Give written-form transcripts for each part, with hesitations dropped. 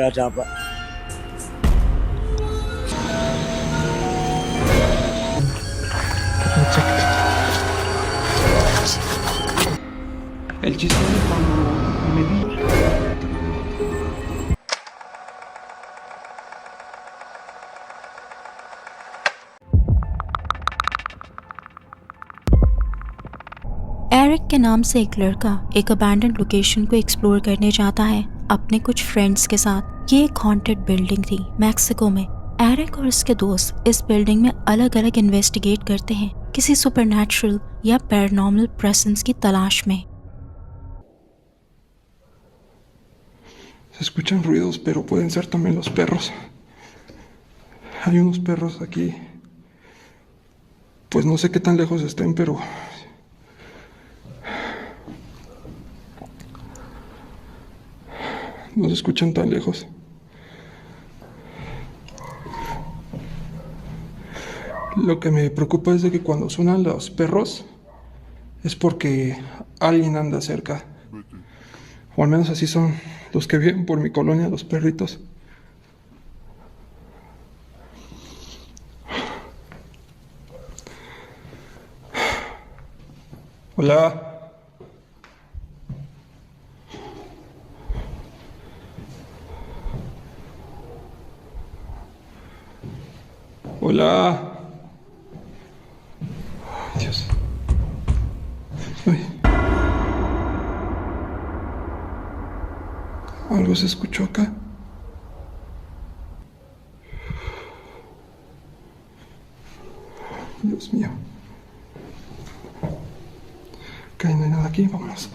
la chapa. El chiste es cuando me di. Eric के नाम से एक लड़का एक अबैंडन्ड लोकेशन को एक्सप्लोर करने जाता है अपने कुछ फ्रेंड्स के साथ। ये एक हॉन्टेड बिल्डिंग थी मैक्सिको में। एरिक और उसके दोस्त इस बिल्डिंग में अलग अलग इन्वेस्टिगेट करते हैं किसी सुपरनैचुरल या पैरानॉर्मल प्रेजेंस की तलाश में। Se escuchan ruidos, pero pueden ser también los perros. Hay unos perros aquí. Pues no sé qué tan lejos estén, pero no se escuchan tan lejos. Lo que me preocupa es de que cuando suenan los perros es porque alguien anda cerca. O al menos así son los que viven por mi colonia, los perritos. Hola. Hola. Ay, Dios. Ay. Algo se escuchó acá. Dios mío. Ok, no hay nada aquí, vámonos.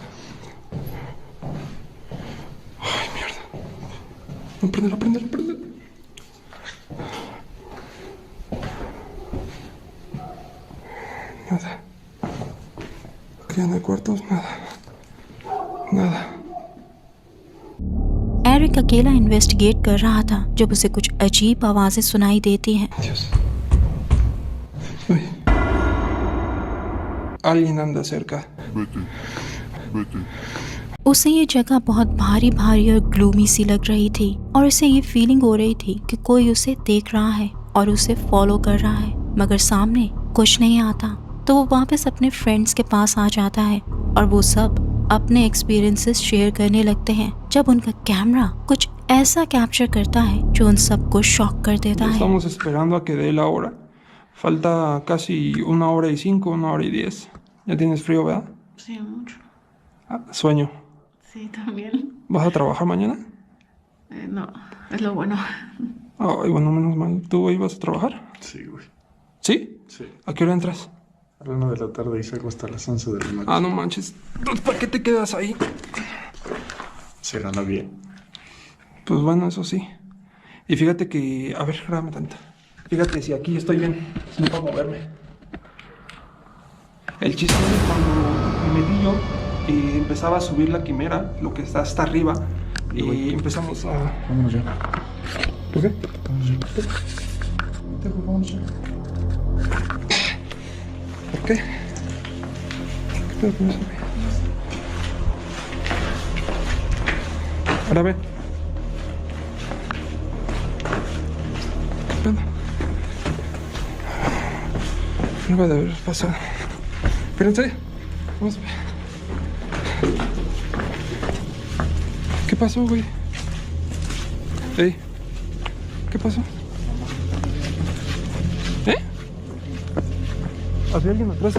Ay, mierda. No, préndelo, préndelo, préndelo. Nada. Aquí en el cuarto, nada. Nada. Eric अकेला investigate कर रहा था जब उसे कुछ अजीब आवाजें सुनाई देती हैं। Dios. Ay. Alguien anda cerca. उसे ये जगह बहुत भारी भारी और ग्लूमी सी लग रही थी और उसे ये फीलिंग हो रही थी कि कोई उसे देख रहा है और उसे फॉलो कर रहा है, मगर सामने कुछ नहीं आता। तो वो वापस अपने फ्रेंड्स के पास आ जाता है और वो सब अपने एक्सपीरियंसेस शेयर करने लगते हैं जब उनका कैमरा कुछ ऐसा कैप्चर करता है जो उन सबको शॉक कर देता है। Estamos esperando a que dé la hora. Falta casi 1 hora y 5, 1 hora y 10. Ya tienes frío, ¿verdad? Sí, mucho. Ah, sueño. Sí, también. ¿Vas a trabajar mañana? No, es lo bueno. Ay, bueno, menos mal. ¿Tú ibas a trabajar? Sí, güey. ¿Sí? Sí. ¿A qué hora entras? A la 1 de la tarde y salgo hasta las 11 de la noche. Ah, no manches. Entonces, ¿para qué te quedas ahí? Se gana bien. Pues bueno, eso sí. Y fíjate que... A ver, grábame tanto. Fíjate, si aquí estoy bien, no puedo moverme. El chiste es cuando me metí yo y empezaba a subir la quimera, lo que está hasta arriba, y empezamos a... Vámonos ya. ¿Por qué? Vámonos ya. Vámonos ya. ¿Por qué? ¿Qué pedo con eso, güey? Ahora ve. ¿Qué pedo? Algo de haber pasado. Espérense. Vamos a ver. ¿Qué pasó, güey? Ey. ¿Qué pasó? ¿Eh? ¿Había alguien atrás?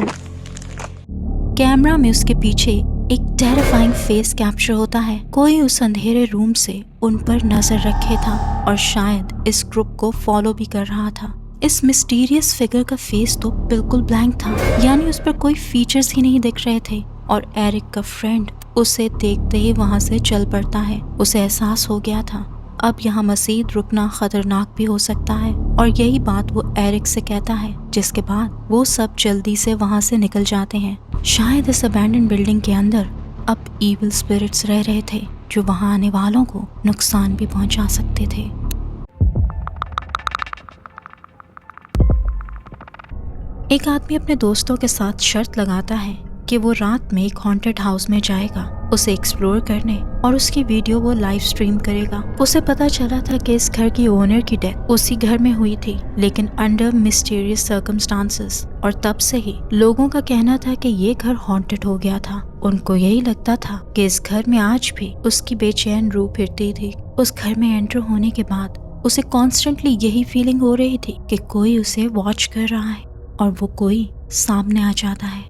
Camera में उसके पीछे एक terrifying face capture होता है। कोई उस अंधेरे room से उन पर नजर रखे था और शायद इस ग्रुप को फॉलो भी कर रहा था। इस मिस्टीरियस फिगर का फेस तो बिल्कुल ब्लैंक था, यानी उस पर कोई फीचर्स ही नहीं दिख रहे थे। और एरिक का फ्रेंड उसे देखते ही वहां से चल पड़ता है। उसे एहसास हो गया था अब यहाँ मजीद रुकना खतरनाक भी हो सकता है, और यही बात वो एरिक से कहता है, जिसके बाद वो सब जल्दी से वहाँ से निकल जाते हैं। शायद इस अबैंडन बिल्डिंग के अंदर अब इविल स्पिरिट्स रह रहे थे जो वहाँ आने वालों को नुकसान भी पहुँचा सकते थे। एक आदमी अपने दोस्तों के साथ शर्त लगाता है कि वो रात में एक हॉन्टेड हाउस में जाएगा। उसे एक्सप्लोर करने और उसकी वीडियो वो लाइव स्ट्रीम करेगा। उसे पता चला था कि इस घर की ओनर की डेथ उसी घर में हुई थी, लेकिन अंडर मिस्टीरियस सर्कमस्टांसेस। और तब से ही लोगों का कहना था कि ये घर हॉन्टेड हो गया था। उनको यही लगता था कि इस घर में आज भी उसकी बेचैन रूह फिरती थी। उस घर में एंटर होने के बाद उसे कॉन्स्टेंटली यही फीलिंग हो रही थी कि कोई उसे वॉच कर रहा है और वो कोई सामने आ जाता है।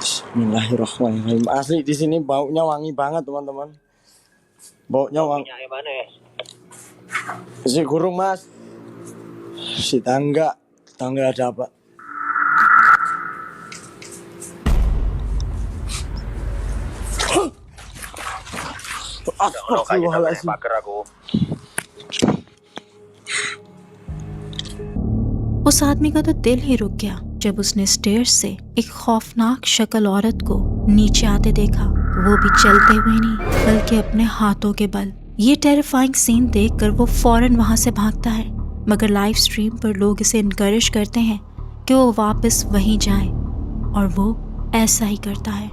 Bismillahirrahmanirrahim. Asli di sini baunya wangi banget teman-teman. Baunya wangi. Yang mana ya? Si kurung mas. Si tangga. Tangga ada apa? Astagfirullahaladzim. Pagar aku. उस आदमी का तो दिल ही रुक गया जब उसने स्टेयर्स से एक खौफनाक शक्ल औरत को नीचे आते देखा, वो भी चलते हुए नहीं बल्कि अपने हाथों के बल। ये टेरिफाइंग सीन देखकर वो फौरन वहां से भागता है, मगर लाइव स्ट्रीम पर लोग इसे इनकरेज करते हैं कि वो वापस वहीं जाए, और वो ऐसा ही करता है।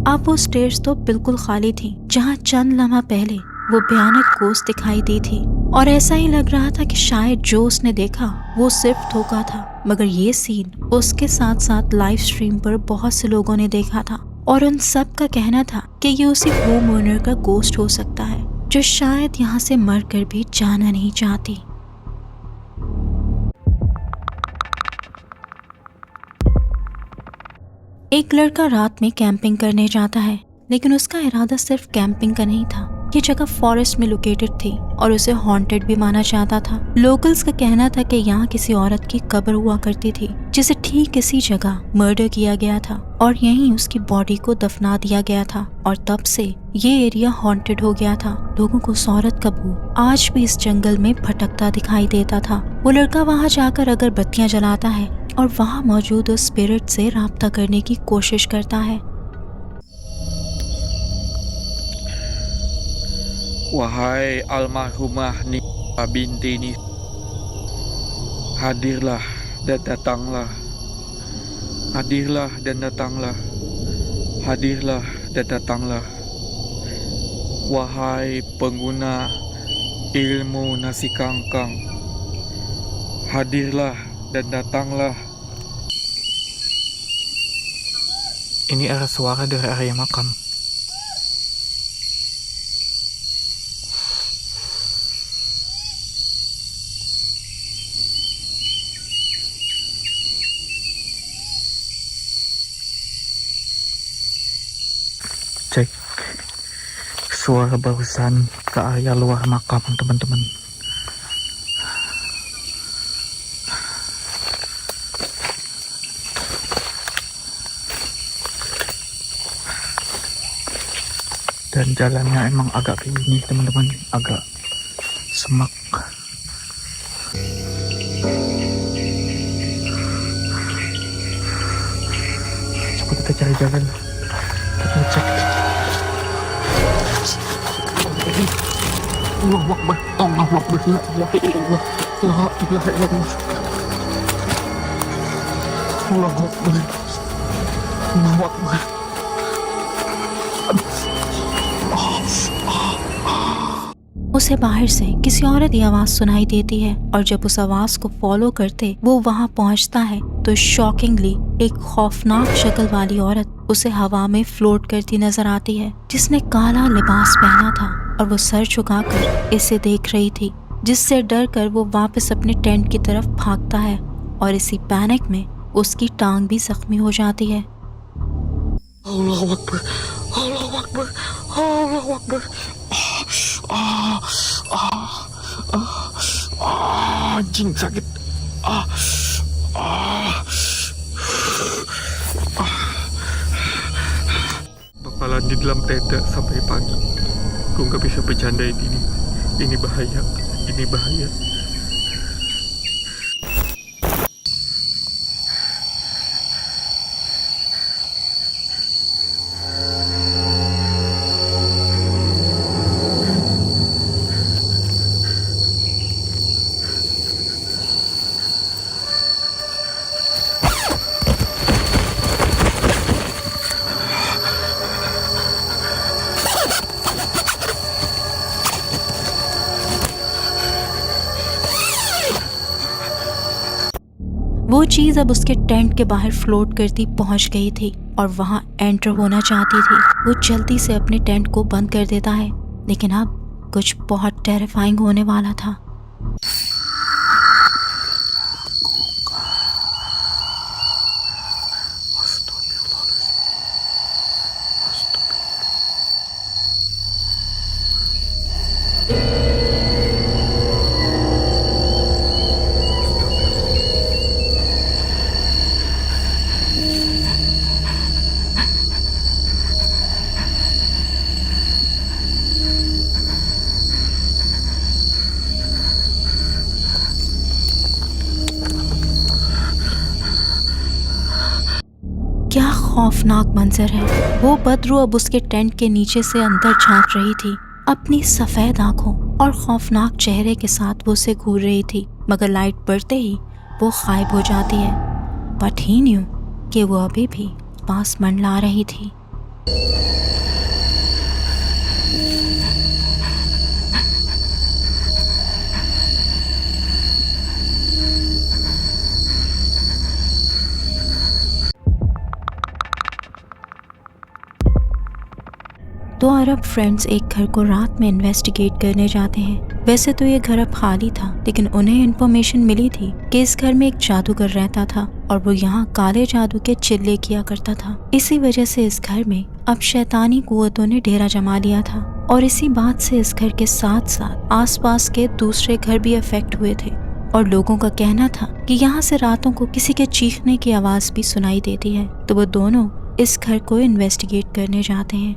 अब वो स्टेयर्स तो बिल्कुल खाली थी जहाँ चंद लम्हा पहले वो भयानक गोश्त दिखाई दी थी, और ऐसा ही लग रहा था कि शायद जो उसने देखा वो सिर्फ धोखा था। मगर ये सीन उसके साथ साथ लाइव स्ट्रीम पर बहुत से लोगों ने देखा था, और उन सब का कहना था कि ये उसी होम ओनर का गोश्त हो सकता है जो शायद यहाँ से मरकर भी जाना नहीं चाहती। एक लड़का रात में कैंपिंग करने जाता है, लेकिन उसका इरादा सिर्फ कैंपिंग का नहीं था। ये जगह फॉरेस्ट में लोकेटेड थी और उसे हॉन्टेड भी माना जाता था। लोकल्स का कहना था कि यहाँ किसी औरत की कब्र हुआ करती थी जिसे ठीक इसी जगह मर्डर किया गया था और यहीं उसकी बॉडी को दफना दिया गया था, और तब से ये एरिया हॉन्टेड हो गया था। लोगों को उस औरत का बू आज भी इस जंगल में भटकता दिखाई देता था। वो लड़का वहाँ जाकर अगरबत्तियां जलाता है और वहाँ मौजूद उस स्पिरिट से राब्ता करने की कोशिश करता है। Wahai almarhumah Nika binti Nis, hadirlah dan datanglah, hadirlah dan datanglah, hadirlah dan datanglah. Wahai pengguna ilmu nasi kangkang, hadirlah dan datanglah. Ini arah suara dari area makam. Cek suara barusan ke area luar makam, teman-teman. Dan jalannya emang agak kayak gini, teman-teman, agak semak. Coba kita cari jalan, kita cek. Allahu Akbar, Allahu Akbar, la ilaha illallah, la ilaha illallah. Allahu Akbar, Allahu Akbar. उसे बाहर से किसी औरत की आवाज सुनाई देती है, और जब उस आवाज को फॉलो करते वो वहां पहुंचता है तो शॉकिंगली एक खौफनाक शक्ल वाली औरत उसे हवा में फ्लोट करती नजर आती है, जिसने काला लिबास पहना था और वो सर झुकाकर इसे देख रही थी, जिससे डर कर वो वापस अपने टेंट की तरफ भागता है, और इसी पैनिक में उसकी टांग भी जख्मी हो जाती है। Allahu Akbar, Allahu Akbar, Allahu Akbar. Anjing sakit. Bakalan di dalam tenda sampai pagi. Gue nggak bisa bercandain ini. Ini bahaya. Ini bahaya. चीज अब उसके टेंट के बाहर फ्लोट करती पहुंच गई थी और वहां एंटर होना चाहती थी। वो जल्दी से अपने टेंट को बंद कर देता है, लेकिन अब कुछ बहुत टेरिफाइंग होने वाला था। क्या खौफनाक मंजर है। वो बदरू अब उसके टेंट के नीचे से अंदर झांक रही थी, अपनी सफेद आंखों और खौफनाक चेहरे के साथ वो उसे घूर रही थी, मगर लाइट बढ़ते ही वो गायब हो जाती है। बट ही न्यू कि वो अभी भी पास मंडला रही थी। दो अरब फ्रेंड्स एक घर को रात में इन्वेस्टिगेट करने जाते हैं। वैसे तो ये घर अब खाली था, लेकिन उन्हें इन्फॉर्मेशन मिली थी कि इस घर में एक जादूगर रहता था और वो यहाँ काले जादू के चिल्ले किया करता था। इसी वजह से इस घर में अब शैतानी कुव्वतों ने डेरा जमा लिया था और इसी बात से इस घर के साथ साथ आसपास के दूसरे घर भी अफेक्ट हुए थे और लोगों का कहना था कि यहाँ से रातों को किसी के चीखने की आवाज भी सुनाई देती है। तो वो दोनों इस घर को इन्वेस्टिगेट करने जाते हैं।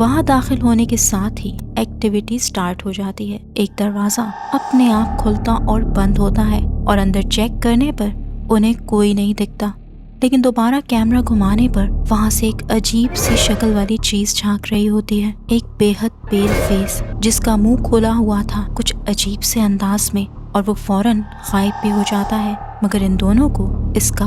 वहां दाखिल होने के साथ ही एक्टिविटी स्टार्ट हो जाती है। एक दरवाजा अपने आप खुलता और बंद होता है और अंदर चेक करने पर उन्हें कोई नहीं दिखता, लेकिन दोबारा कैमरा घुमाने पर वहां से एक अजीब सी शक्ल वाली चीज झांक रही होती है। एक बेहद पेल फेस जिसका मुंह खोला हुआ था कुछ अजीब से अंदाज में, और वो फौरन गायब भी हो जाता है, मगर इन दोनों को इसका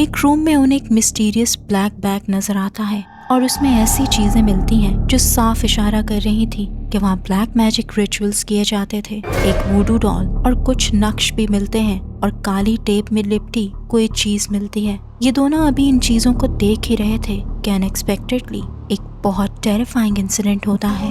एक रूम में उन्हें एक मिस्टीरियस ब्लैक बैग नजर आता है और उसमें ऐसी चीजें मिलती हैं जो साफ इशारा कर रही थी कि वहाँ ब्लैक मैजिक रिचुअल्स किए जाते थे। एक वुडू डॉल और कुछ नक्श भी मिलते हैं और काली टेप में लिपटी कोई चीज मिलती है। ये दोनों अभी इन चीजों को देख ही रहे थे कि अनएक्सपेक्टेडली एक बहुत टेरिफाइंग इंसिडेंट होता है।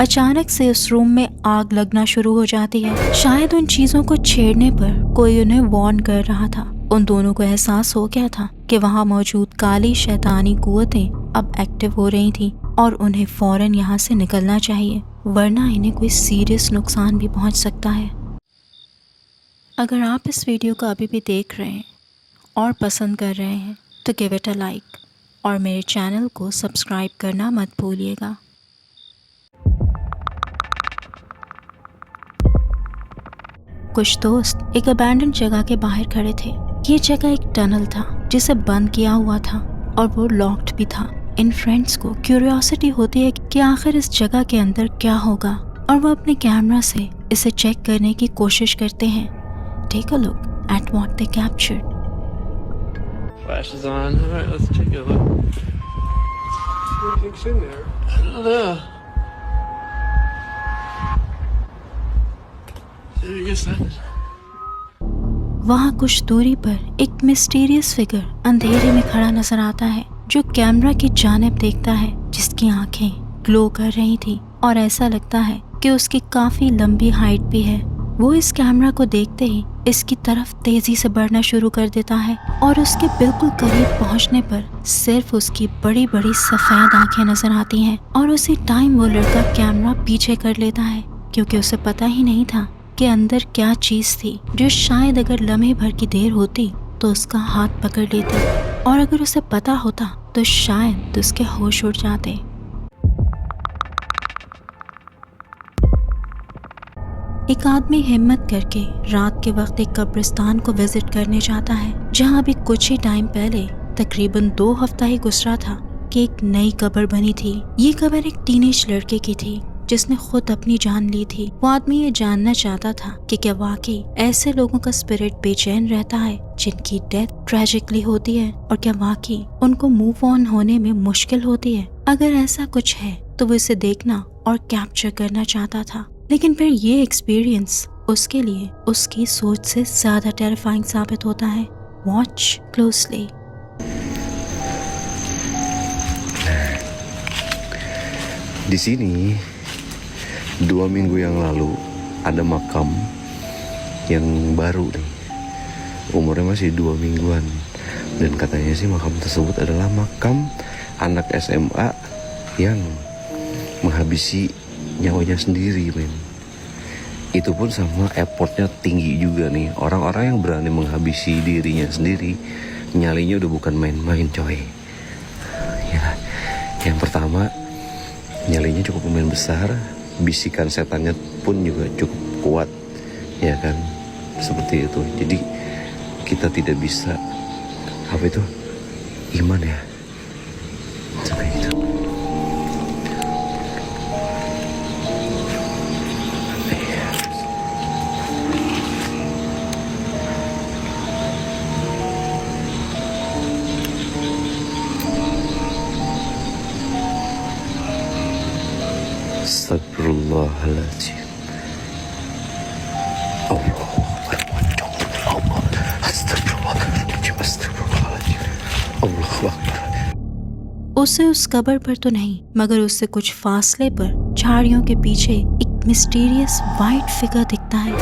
अचानक से उस रूम में आग लगना शुरू हो जाती है। शायद उन चीजों को छेड़ने पर कोई उन्हें वार्न कर रहा था। उन दोनों को एहसास हो गया था कि वहाँ मौजूद काली शैतानी कुव्वतें अब एक्टिव हो रही थी और उन्हें फौरन यहाँ से निकलना चाहिए, वरना इन्हें कोई सीरियस नुकसान भी पहुँच सकता है। अगर आप इस वीडियो को अभी भी देख रहे हैं और पसंद कर रहे हैं तो गिव इट अ लाइक और मेरे चैनल को सब्सक्राइब करना मत भूलिएगा। कुछ दोस्त एक अबैंडन जगह के बाहर खड़े थे। ये जगह एक टनल था जिसे बंद किया हुआ था और वो लॉक्ड भी था। इन फ्रेंड्स को क्यूरियोसिटी होती है कि आखिर इस जगह के अंदर क्या होगा और वो अपने कैमरा से इसे चेक करने की कोशिश करते हैं। Take a look at what they captured. Flashes on. All right, let's take a look. What do you think's in there? I don't know. I guess that. वहाँ कुछ दूरी पर एक मिस्टीरियस फिगर अंधेरे में खड़ा नजर आता है। जो कैमरा की जानिब देखता है, जिसकी आंखें ग्लो कर रही थी और ऐसा लगता है कि उसकी काफी लंबी हाइट भी है। वो इस कैमरा को देखते ही इसकी तरफ तेजी से बढ़ना शुरू कर देता है और उसके बिल्कुल करीब पहुंचने पर सिर्फ उसकी बड़ी बड़ी सफेद आंखें नजर आती हैं और उसी टाइम वो लड़का कैमरा पीछे कर लेता है, क्योंकि उसे पता ही नहीं था कि अंदर क्या चीज थी जो शायद अगर लम्हे भर की देर होती तो उसका हाथ पकड़ लेती, और अगर उसे पता होता तो शायद उसके होश उड़ जाते। एक आदमी हिम्मत करके रात के वक्त एक कब्रिस्तान को विजिट करने जाता है, जहां अभी कुछ ही टाइम पहले तकरीबन 2 हफ्ता ही गुजरा था कि एक नई कब्र बनी थी। ये कब्र एक टीनेज लड़के की थी जिसने खुद अपनी जान ली थी। वो आदमी ये जानना चाहता था कि क्या वाकई ऐसे लोगों का स्पिरिट बेचैन रहता है जिनकी डेथ ट्रेजिकली होती है, और क्या वाकई उनको मूव ऑन होने में मुश्किल होती है। अगर ऐसा कुछ है तो वो इसे देखना और कैप्चर करना चाहता था, लेकिन फिर ये एक्सपीरियंस उसके लिए उसकी सोच से ज्यादा टेरिफाइंग साबित होता है। Watch closely. Di sini 2 minggu yang lalu ada makam yang baru nih, umurnya masih 2 mingguan, dan katanya sih makam tersebut adalah makam anak SMA yang menghabisi nyawanya sendiri, men. Itu pun sama effortnya tinggi juga nih. Orang-orang yang berani menghabisi dirinya sendiri, nyalinya udah bukan main-main, coy. Ya, yang pertama, nyalinya cukup lumayan besar, bisikan setannya pun juga cukup kuat, ya kan? Seperti itu. Jadi kita tidak bisa, apa itu, iman ya, seperti itu. Astagfirullahaladzim. उसे उस कब्र पर तो नहीं, मगर उससे कुछ फासले पर झाड़ियों के पीछे एक मिस्टीरियस वाइट फिगर दिखता है,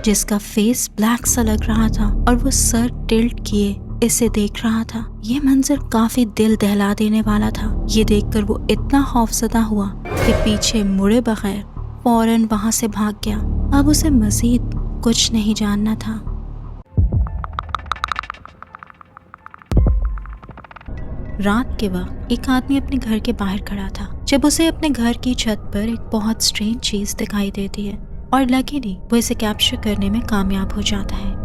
जिसका फेस ब्लैक सा लग रहा था और वो सर टिल्ट किए इसे देख रहा था। ये मंजर काफी दिल दहला देने वाला था। ये देखकर वो इतना खौफजदा हुआ कि पीछे मुड़े बगैर फौरन वहां से भाग गया। अब उसे मजीद कुछ नहीं जानना था। रात के वक्त एक आदमी अपने घर के बाहर खड़ा था जब उसे अपने घर की छत पर एक बहुत स्ट्रेंज चीज दिखाई देती है, और लकीली वो इसे कैप्चर करने में कामयाब हो जाता है।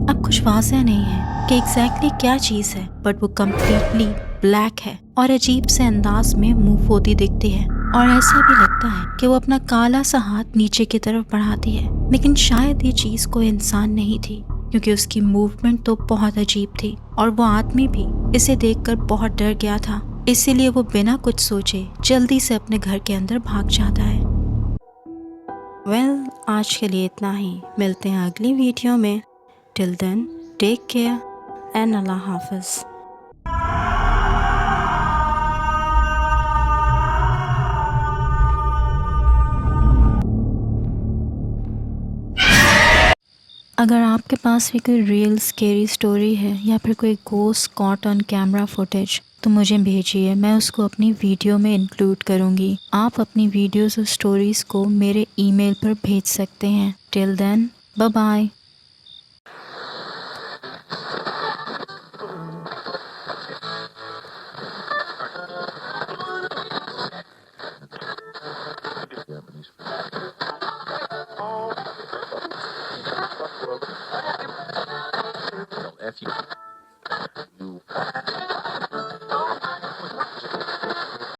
अब कुछ वाज़ह नहीं है कि एग्जैक्टली क्या चीज है, बट वो कम्प्लीटली ब्लैक है और अजीब से अंदाज में मूव होती दिखती है, और ऐसा भी लगता है कि वो अपना काला सा हाथ नीचे की तरफ बढ़ाती है। लेकिन शायद ये चीज कोई इंसान नहीं थी, क्योंकि उसकी मूवमेंट तो बहुत अजीब थी, और वो आदमी भी इसे देखकर बहुत डर गया था। इसीलिए वो बिना कुछ सोचे जल्दी से अपने घर के अंदर भाग जाता है। वेल, आज के लिए इतना ही। मिलते हैं अगली वीडियो में। Till then, take care and Allah हाफिज़। अगर आपके पास भी कोई रियल स्केरी स्टोरी है या फिर कोई ghost caught on camera footage, तो मुझे भेजिए, मैं उसको अपनी वीडियो में इंक्लूड करूँगी। आप अपनी वीडियोस और स्टोरीज़ को मेरे ईमेल पर भेज सकते हैं। Till then, bye bye. If you